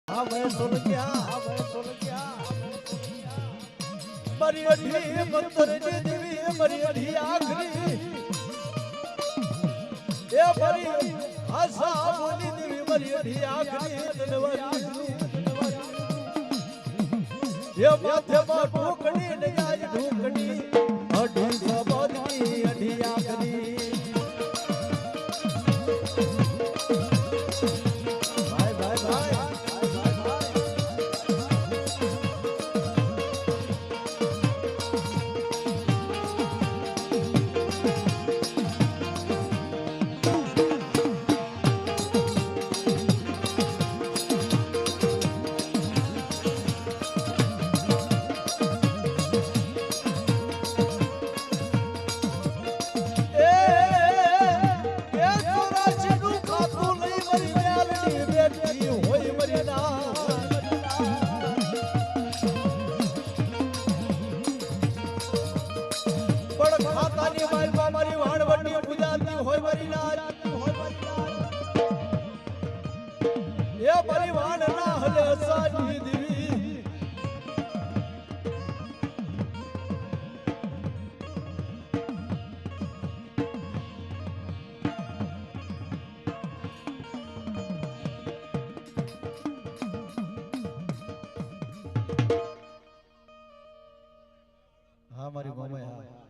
આવે સોલક્યા મારી અઢી મંતરની દેવી મારી અઢી આખરી એ મારી આશા બોલી દેવી મારી અઢી આખરી ધનવારી એ માથે માં ઢોકણી ને આજ ઢોકણી અઢી સબોની અઢી આખરી મારી મમ્મી હા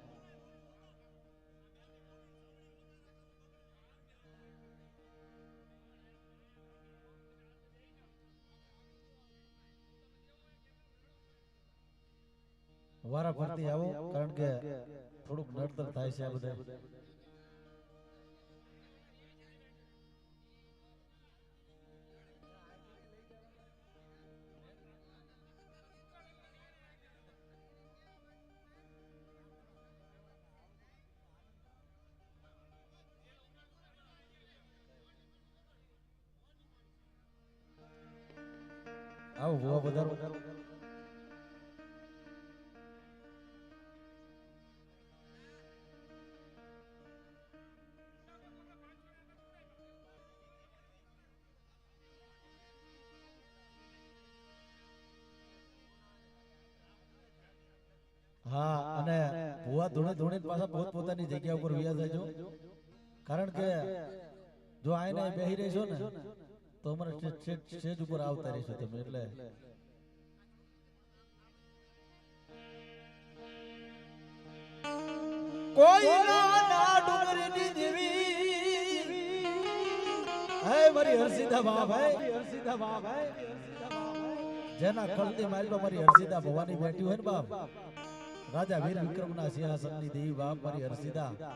વારા ફરતી આવો કારણ કે થોડુંક નડતર થાય છે આ બધા આવો ભૂવા વધારો હા અને ભૂવા ધોણે ધોણે પાછા પોતપોતાની જગ્યા ઉપર વ્યા જજો કારણ કે જો આઈને બેહી રહેશો ને તો અમારે સ્ટેજ ઉપર આવતા રહેશો તમે એટલે કોઈ ના ડુંગરની દેવી હે મારી હરસિદ્ધા બાપ હે જેના ખળતી મારી મારી હરસિદ્ધા ભવાની બેઠી હોય ને બાપ રાજા વીર વિક્રમના સિંહાસનની દેવી બાપ મારી હરસિદ્ધા